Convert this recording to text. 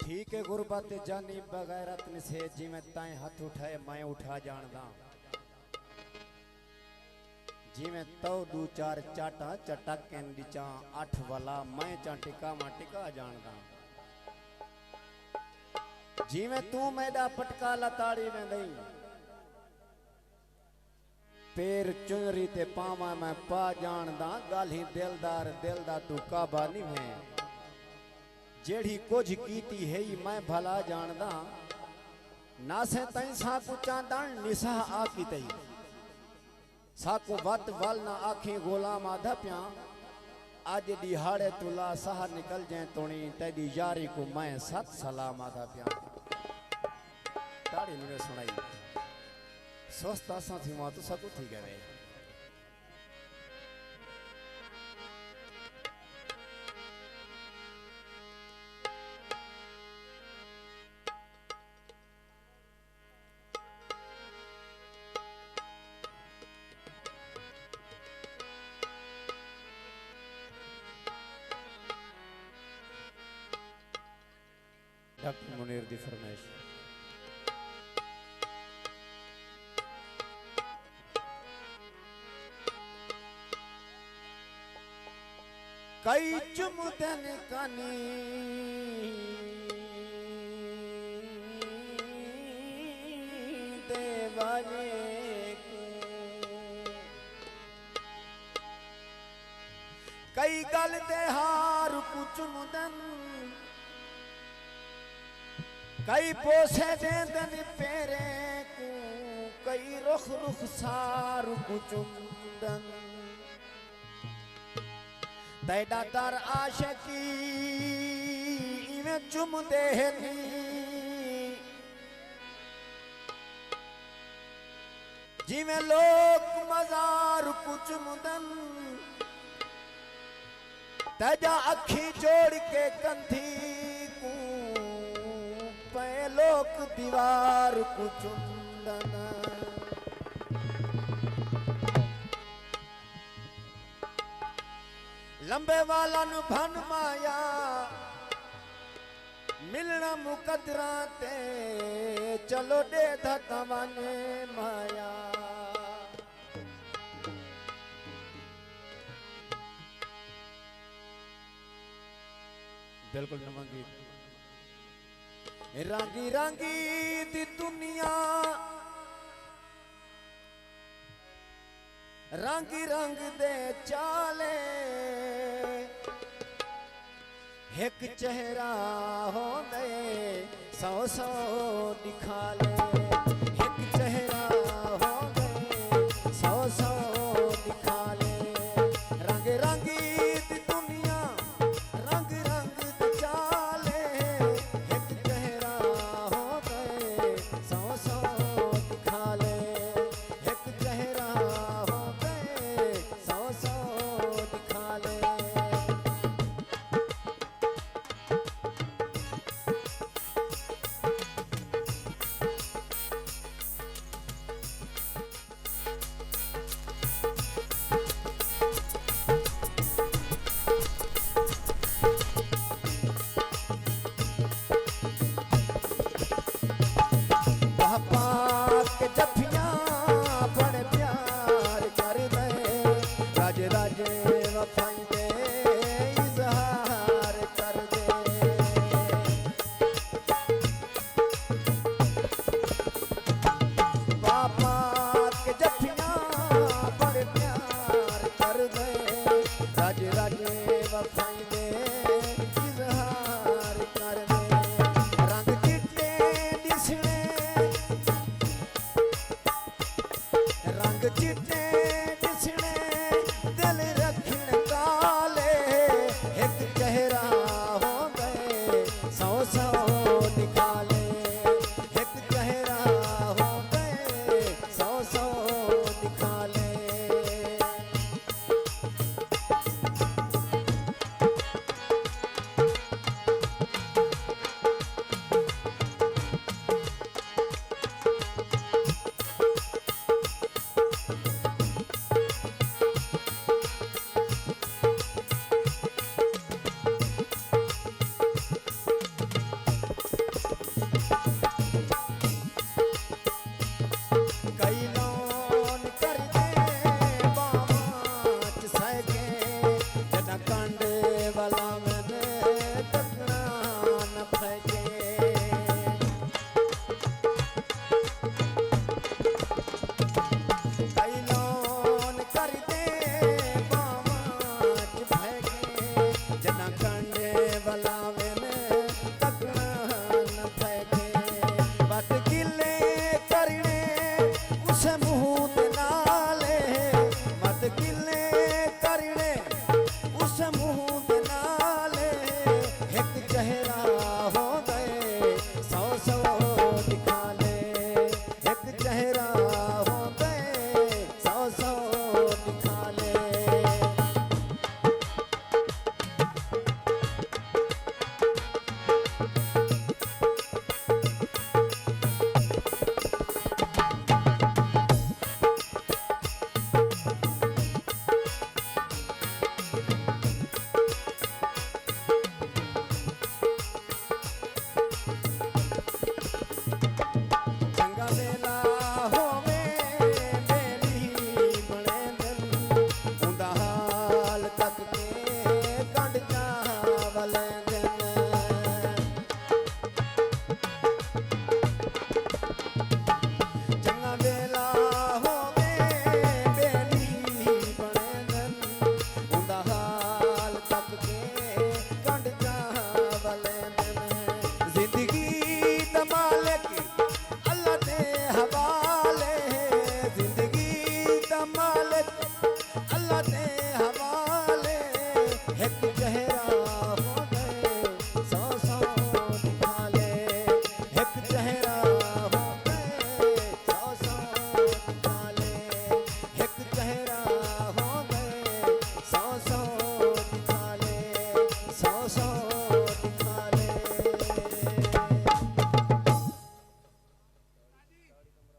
ठीक है गुरबत जानी बगैरत से जिमें ताए हाथ उठाए मैं उठा जानदा जिमें तो दू चार चाटा चटक के नीचा 8 वाला मैं चाटिका माटिका जानदा जिमें तू मैदा पटका लताड़ी में दई पैर चुनरी ते पावा मैं पा जानदा गाली दिलदार दिलदा तू काबा नहीं है जेड़ी कुछ कीती है मैं भला जानदा ना से तई साकू चांदन निसा आकी तई साकू वत वल ना आखी गुलाम आधा प्या आज दिहाड़े तुला सहा निकल जाए तोणी तेरी यारी को मैं सत सलाम आधा प्या ताड़ी ने सुनाई सोचता सा थी मां तो सकू थी गए डॉक्टर मुनीर दी फरमाइश कई चुमदन कानी देवाने कई गल दे हार कु चुमदन कई पोसे देंदन पेरे को कई रुख रुख सार को चुमदन तैडा दर आशिकी इवें चुम देनी जिवें लोग मजार को चुमदन तैजा अखी जोड़ के कंधी लोक दीवार को चुंदन लंबे वाला नु भन माया मिलना मुकदरा ते चलो दे धतवाने माया बिल्कुल नमंगी रांगी रांगी दी दुनिया रांगी रंग दे चाले एक चेहरा हो गए 100 दिखाले एक चेहरा हो गए 100 दिखाले रंग रांगी दी दुनिया रंग रंग दे चाले चेहरा हो गए 100